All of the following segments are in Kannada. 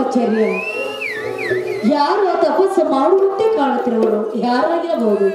ಆಶ್ಚರ್ಯ. ಯಾರು ತಪಸ್ಸು ಮಾಡುವಂತೆ ಕಾಣುತ್ತಿರುವರು ಯಾರಾಗಿರಬಹುದು?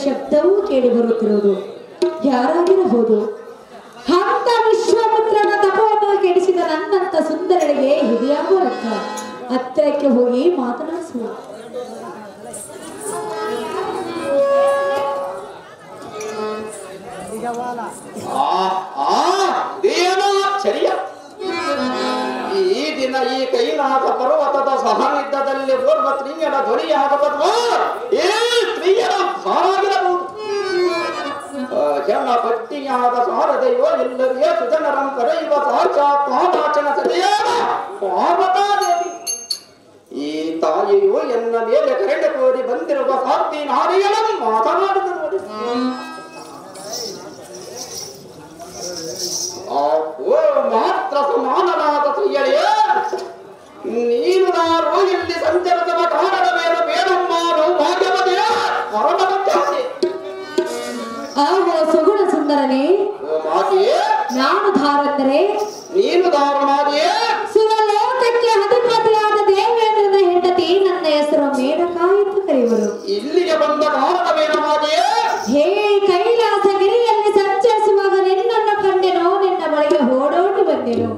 ಶಬ್ದವೂ ಕೇಳಿ ಬರುತ್ತಿರುವುದು ಯಾರಾಗಿರಬಹುದು? ಅಂತ ವಿಶ್ವಾಮಿತ್ರನ ತಪವನ್ನು ಕೆಡಿಸಿದ ನನ್ನಂತ ಸುಂದರಳಿಗೆ ಹೃದಯಾಗುವ ಹತ್ತಿರಕ್ಕೆ ಹೋಗಿ ಮಾತನಾಡಿಸುವ. ಈ ದಿನ ಈ ಕೈಲಾಸ ಪರ್ವತದ ಸಹಾನಿಧ್ಯದಲ್ಲಿ ಓರ್ವ ಸ್ತ್ರೀಯರ ಧ್ವನಿಯಾಗಬಾರದು. ಈ ಸ್ತ್ರೀಯರ ಸಾರಾಗಿರಬಹುದು. ಜನ ಪಟ್ಟಿಯಾದ ಸಾರದೆಯೋ ಎಲ್ಲರಿಯೇ ಸುಜನರಂ ಕರೆಯುವ ಸಾಕ್ಷಾತ್ ಮಹಾದಾಚನ ಸದೆಯಾದ ಪಾರ್ವತಾದೇವಿ. ಈ ತಾಯಿಯು ಎನ್ನ ಮೇಲೆ ಕರೆಂಡು ಕೋರಿ ಬಂದಿರುವ ಸಾಧ್ವಿ ನಾರಿಯಳನ್ನು ಮಾತನಾಡಿದ ನೋಡಿ. ಮಾತ್ರ ಸಮಾನನಾದ ಸ್ತ್ರೀಯರೇ, ನೀನು ನಾರು ಇಲ್ಲಿ ಸಂಚರಿಸುವ ಕಾರಣವೇನು? ಬೇಡಮ್ಮಾರು ಭಾಗ್ಯವತಿಯ ಮರಣವತ್ತಾಸೆ. ಆಹೋ ಸುಗುಣ ಸುಂದರನೇ, ನಾನು ಧಾರಂದರೆ ನೀನು ಧಾರನಾದಿಯೇ. ಸುರಲೋಕಕ್ಕೆ ಅಧಿಪತಿಯಾದ ದೇವೇಂದ್ರನ ಹೆಂಡತಿ, ನನ್ನ ಹೆಸರು ಮೇನಕಾ ಎಂದು ಕರೆಯುವರು. ಇಲ್ಲಿಗೆ ಬಂದ ಕಾರಣವೇನು ಮಾತೆಯೇ? ಹೇ ಕೈಲಾಸಗಿರಿಯಲ್ಲಿ ಸಂಚರಿಸುವಾಗ ನಿನ್ನನ್ನು ಕಂಡೆನೋ, ನಿನ್ನ ಬಳಿಗೆ ಓಡೋಡಿ ಬಂದೆನು.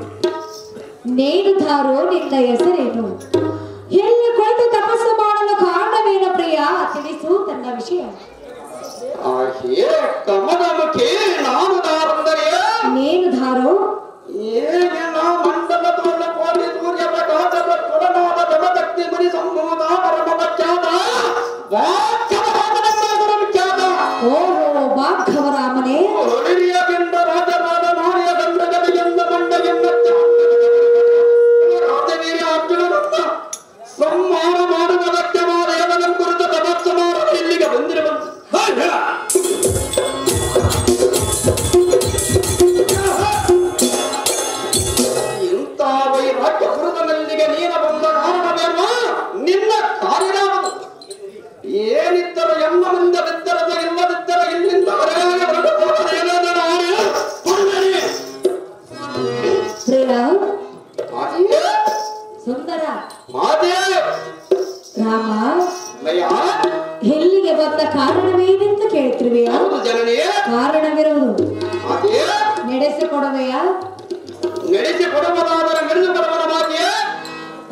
ನೀನು ಧಾರೋ, ನಿನ್ನ ಹೆಸರೇನು? ಎಲ್ಲಿ ಕುಳಿತು ತಪಸ್ಸು ಮಾಡಲು ಕಾರಣವೇನು ಪ್ರಿಯ? ತಿಳಿಸು ತನ್ನ ವಿಷಯ. ನಾನು ಧಾರಂದರೆ ನೀನು ಧಾರೋ ಏನಿಲ್ಲ ಮಂಡಲ ತೋಳ ಕೋಟಿ ಸೂರ್ಯ ಪ್ರಕಾಶದ ಕೊಡನಾದ ಜಮದಗ್ನಿ ಮುನಿ ಸಂಭೂತ ಪರಮ ಪಶ್ಚಾತ ವಿಖ್ಯಾತ. ಓಹೋ ಭಾಗವರಾಮನೇ, ಹಿರಿಯ ಬಿಂದ ರಾಜರಾದ ನಾರಿಯ ಗಂಧಗಲಿಗೆಂದ ಮಂಡಗೆಂದ ರಾಜವೀರ್ಯ ಅರ್ಜುನನನ್ನ ಸಂಹಾರ ಮಾಡುವುದಕ್ಕೆ ಮಾದೇವನ ಕುರಿತು ತಪಸ್ಸು ಮಾಡಲು ಇಲ್ಲಿಗೆ ಬಂದಿರಬಹುದು. ಇಂಥ ವೈರಾಗ್ಯ ಪುರುಷನಲ್ಲಿಗೆ ನೀನ ಬಂದ ಕಾರಣವೇನು? ನಿನ್ನ ಕಾರ್ಯನಾಮದು ಏನಿದ್ದರೂ ಎಮ್ಮ ಮುಂದೆ ಬಿದ್ದರದ ಇಲ್ಲದಿದ್ದರೆ ಇಲ್ಲಿಂದ ಹೊರಗೆ ಹೊರಟು ಹೋಗದೇನಾದರೂ ಸುಂದರ ಮಾತೆ ರಾಮ, ಮಯ್ಯ ಎಲ್ಲಿಗೆ ಬಂದ ಕಾರಣವೇನೆಂದು ಕೇಳ್ತಿರುವೆಯಾ? ಜನನಿಯೇ ಕಾರಣವಿರುವುದು ಮಾತೆಯೇ ನಡೆಸಿಕೊಡುವೆಯಾ? ನಡೆಸಿಕೊಡುವುದಾದರೆ ನಡೆಸಿಕೊಡುವನ ಮಾತೆಯೇ.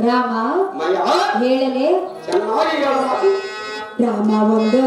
ರಾಮ ಮಯ್ಯ ಹೇಳಲೆ? ಚೆನ್ನಾಗಿ ಹೇಳ ಮಾತೆ. ರಾಮ ಒಂದು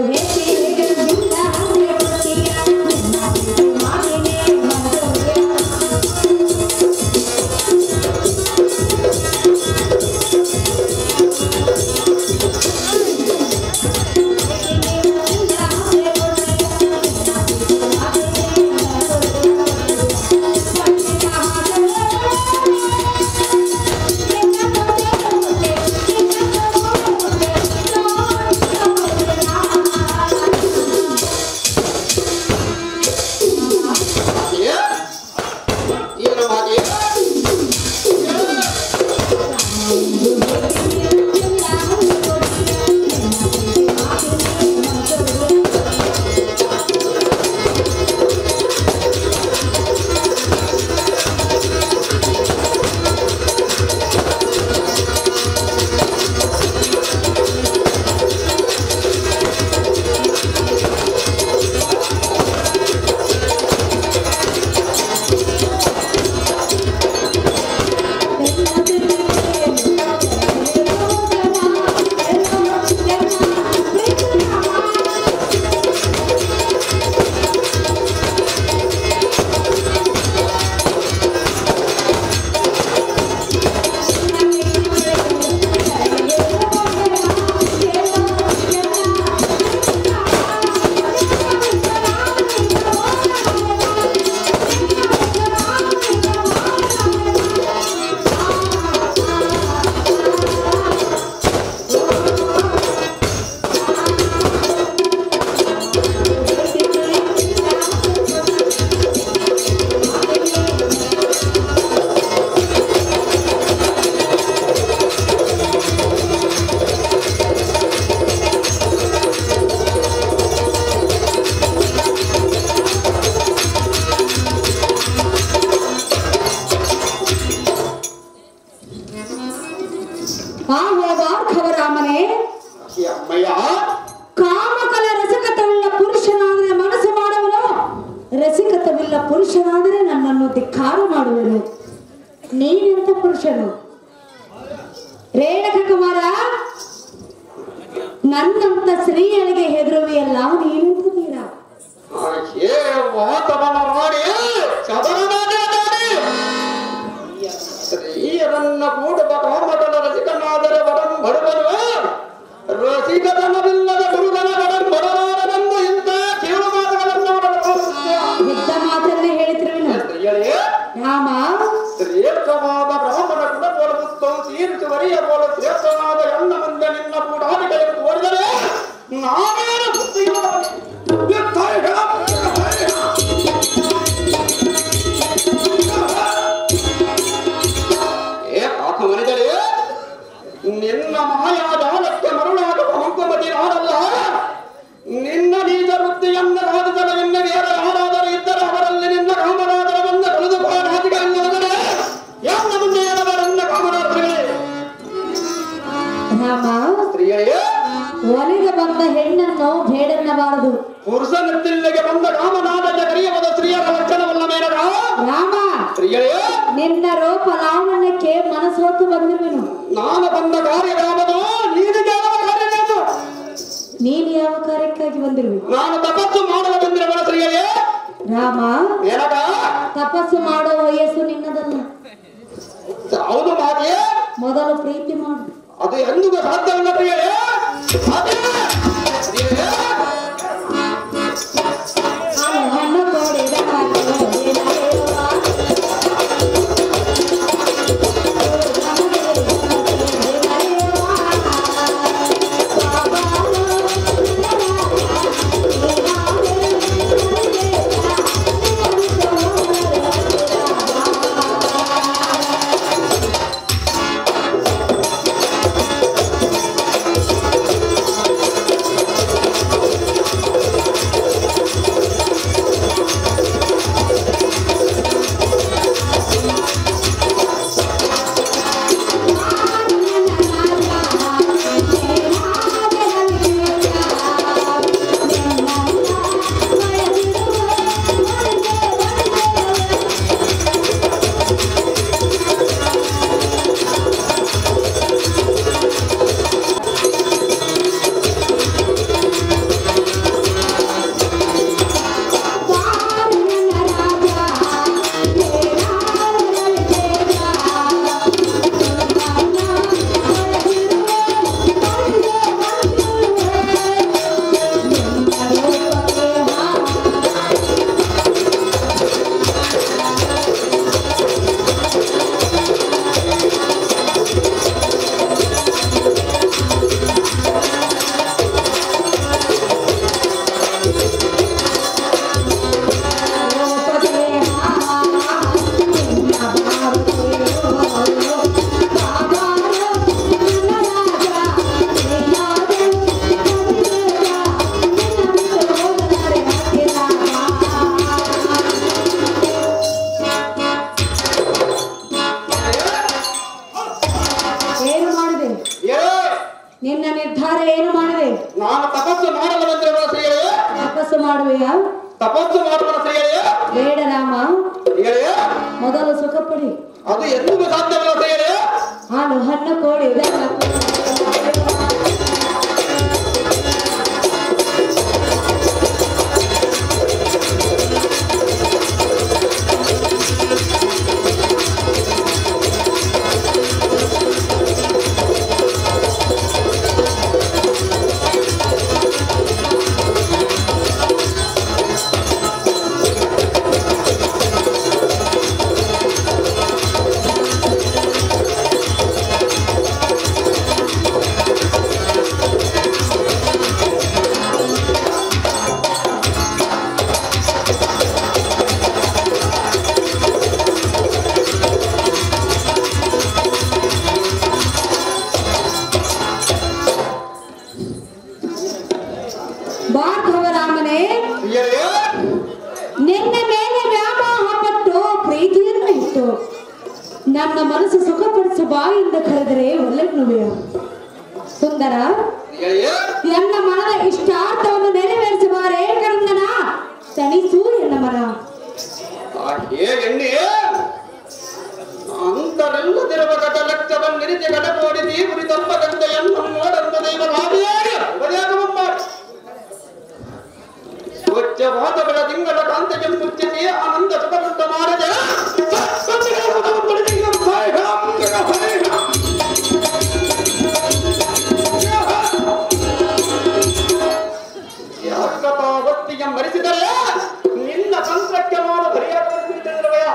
ಅಮ್ಮಯ್ಯ, ಕಾಮಕಲ ರಸಿಕತವುಳ್ಳ ಪುರುಷನಾದರೆ ಮನಸ್ಸು ಮಾಡುವನು, ರಸಿಕತವಿಲ್ಲ ಪುರುಷನಾದರೆ ನನ್ನನ್ನು ಧಿಕ್ಕಾರ ಮಾಡುವನು. ನೀನೆಂತ ಪುರುಷನು? ರೇಣಕ ಕುಮಾರ, ನನ್ನಂತ ಸ್ತ್ರೀಯಳಿಗೆ ಹೆದರುವೆಯಲ್ಲ, ನೀನೆಂತ ತೀರ? ಸ್ತ್ರೀಯರನ್ನ ಕೂಡುವ ಕಾಮಕಲ ರಸಿಕನಾದರೆ ಬಡಂ ಬಡವನು, ರಸಿಕತನವಿಲ್ಲದ ಗುರುಗನ ಬಡಂ ಬಡವರೆಂದು ಇಂಥ ಕೇಳು ಮಾತುಗಳನ್ನು ಯುದ್ಧ ಮಾತನ್ನೇ ಹೇಳಿದ್ರವಿನ ಸ್ತ್ರೀಯರೇ ರಾಮ. ಶ್ರೇಷ್ಠವಾದ ಬ್ರಾಹ್ಮಣ ಕುಲಪೋಲುತ್ತೋ ತೀರಿಸುವರಿಯ ಪೋಲ ಶ್ರೇಷ್ಠನಾದ ಎನ್ನ ಮುಂದೆ ನಿನ್ನ ಕೂಡಾಟಿಕೆಯನ್ನು ತೋರಿದರೆ ನಾವೇನು ಮನಿದರೆ ನಿನ್ನ ಮಾಯಾಜಾಲಕ್ಕೆ ಮರುಳಾಗುವ ಮಂಕುಮತಿ ನಾನಲ್ಲ. ನಿನ್ನ ನೀಚ ವೃತ್ತಿಯನ್ನ ಸಾಧಿಸಲ ನಿನ್ನ ಬೇರೆ ಯಾರಾದರೂ ಇದ್ದರೆ ಅವರಲ್ಲಿ ನಿನ್ನ ಕಾಮರಾದರವನ್ನು ಕಳೆದುಕೋ ನಾಚಿಕೆ ಎನ್ನುವುದರೆ ಯಾರ ಮುಂದೆ ನನ್ನ ಕಾಮರಾತ್ರಿಗಳೇ. ರಾಮ, ಸ್ತ್ರೀಯೇ, ಒಲಿಗೆ ಬಂದ ಹೆಣ್ಣನ್ನು ಬೇಡನ್ನಬಾರದು. ಪುರುಷನಿದ್ದಿಲ್ಲಿಗೆ ಬಂದ ಕಾಮನಾದ ಕರೆಯುವುದು ಸ್ತ್ರೀಯರ ಲಕ್ಷಣವಲ್ಲ ಮೇನಗ. ರಾಮ, ಸ್ತ್ರೀಯೇ, ನಿನ್ನ ರೂಪ ಲಾವಣ್ಯಕ್ಕೆ ಮನಸ್ಸೋತು ಬಂದಿರುವೆನು. ನಾನು ಬಂದ ಕಾರ್ಯಗಾಮದು, ನೀನು ಯಾವ ಕಾರ್ಯಗಾಮ? ನೀನು ಯಾವ ಕಾರ್ಯಕ್ಕಾಗಿ ಬಂದಿರುವೆ? ನಾನು ತಪಸ್ಸು ಮಾಡಲು ಬಂದಿರುವ ಸ್ತ್ರೀಯೇ. ರಾಮ, ಮೇನಗ, ತಪಸ್ಸು ಮಾಡೋ ವಯಸ್ಸು ನಿನ್ನದಲ್ಲ. ಹೌದು ಮಾತೆಯೇ, ಮೊದಲು ಪ್ರೀತಿ ಮಾಡು. ಅದು ಎಂದಿಗೂ ಸಾಧ್ಯವಿಲ್ಲ ಪ್ರಿಯರೇ. ಹಣ್ಣು ಕೊಡಿದ ನಿನ್ನ ನಿರ್ಧಾರ ಏನು ಮಾಡಿದೆ? ನಾನು ತಪಸ್ಸು ಮಾಡಲು ಬಂದಿರುವ ಸ್ತ್ರೀಯೇ. ತಪಸ್ಸು ಮಾಡುವೆಯಾ? ತಪಸ್ಸು ಮಾಡುವ ಸ್ತ್ರೀಯೇ. ಬೇಡ ರಾಮ, ಸ್ತ್ರೀಯೇ, ಮೊದಲು ಸುಖ ಪಡಿ. ಅದು ಎಂದಿಗೂ ಸಾಧ್ಯವಿಲ್ಲ ಸ್ತ್ರೀಯೇ. ನಾನು ಹಣ್ಣು ಕೋಡಿ ಭಾರ್ಗವರಾಮನೇ, ನಿನ್ನ ಮೇಲೆ ವ್ಯಾಮೋಹ ಪಟ್ಟು ಪ್ರೀತಿಯನ್ನು ಇಟ್ಟು ನನ್ನ ಮನಸ್ಸು ಸುಖಪಡಿಸುವ ಬಾಯಿಂದ ಕರೆದರೆ ಒಳ್ಳೆನ್ನುವೆಯ ಸುಂದರ. ಎನ್ನ ಮನದ ಇಷ್ಟಾರ್ಥವನ್ನು ನೆರವೇರಿಸುವಾರೇ ಕಂದನ ತಣಿಸು ಎನ್ನ ಮನ. ಎಣ್ಣೆ ಅಂತರೆಲ್ಲದಿರುವ ಗತ ಲಕ್ಷವನ್ನಿರಿಸಿ ಗಡಪೋಡಿಸಿ ಕುರಿತಂಬ ಗಂಗೆಯನ್ನು ನೋಡಂತ ದೈವ ಸ್ವಚ್ಛವಾದಗಳ ತಿಂಗಳ ಕಾಂತೆಗೆ ಮುಚ್ಚಿಸಿ ಆನಂದ ಸುಖಮುಂಟ ಮಾಡದೆ ಯಾಕತಾವತ್ತಿಗೆ ಮರೆಸಿದರೆ ನಿನ್ನ ತಂತ್ರಕ್ಕೆ ಮಾಡ ಬರೆಯಬಾರದವಯ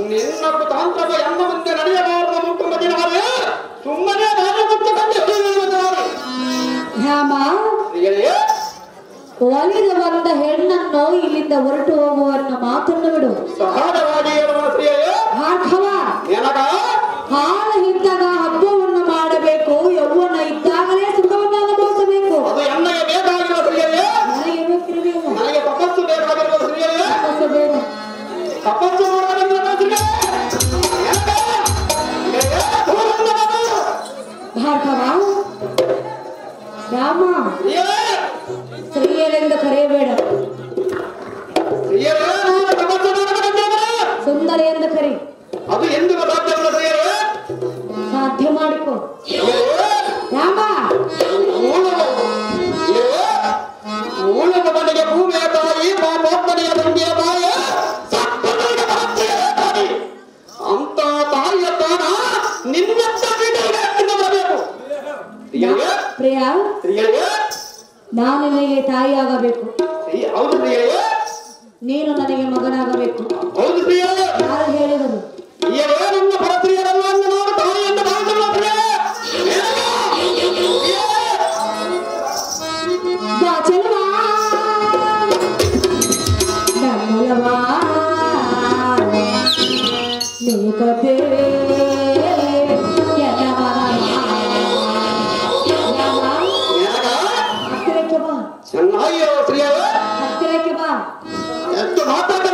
ನಿನ್ನ ತಾಂತ್ರವ ಎನ್ನ ಮುಂದೆ ನಡೆಯಬಾರದ ಮುಟ್ಟು ಮದಿನಾರೆ ಸುಮ್ಮನೆ ಒಲಿದ ಬಂದ ಹೆಣ್ಣನ್ನು ಇಲ್ಲಿಂದ ಹೊರಟು ಹೋಗುವನ್ನ ಮಾತನ್ನು ಬಿಡು. ಹಾಲ ಇದ್ದಾಗ ಹಬ್ಬವನ್ನು ಮಾಡಬೇಕು, ಯೌವನ ಇದ್ದಾಗಲೇ ಸುಖವನ್ನು ಅನುಭವಿಸಬೇಕು. ನನಗೆ ಬೇಕಾಗಿರುವ ನನಗೆ ತಪಸ್ಸು ಬೇಕಾಗಿರುವ ತಪಸ್ಸು ಬೇಡ. ತಪಸ್ಸು ಭಾರ್ಗವ ರಾಮ ಸ್ತ್ರೀಯರೆಂದು ಕರೆಯಬೇಡ, ಸುಂದರ ಎಂದು ಕರೆ. ಅದು ಎಂದು ಸಾಧ್ಯ ಮಾಡಿಕೊ ರಾಮ. ಮೂಲದ ಮನೆಗೆ ಭೂಮಿಯ ತಾಯಿ, ಪಾಪಪ್ಪನೆಯ ತಂದೆಯ ತಾಯಿ, ಅಂತ ತಾಯಿಯ ತಾನ ನಿನ್ನ ಬರಬೇಕು. ಪ್ರಿಯ, ನಾನು ನಿನಗೆ ತಾಯಿಯಾಗಬೇಕು. ಹೌದು ಪ್ರಿಯರೇ. ನೀನು ನನಗೆ ಮಗನಾಗಬೇಕು. ಹೌದು ಪ್ರಿಯರೇ. ಯಾರು ಹೇಳಿದರು? ನನ್ನ ಪರಪ್ರಿಯರಲ್ಲ ಎಂದು ನಾವು ತಾಯಿಯನ್ನು ಭಾವಿಸಲ್ಲ ಪ್ರಿಯರೇ. ಚೆನ್ನಾಗಿರೋ ಪ್ರಿಯರೇ. ಹತ್ತಿರಕ್ಕೆ ಬಾ. ಎಷ್ಟು ಮಾತಾಡ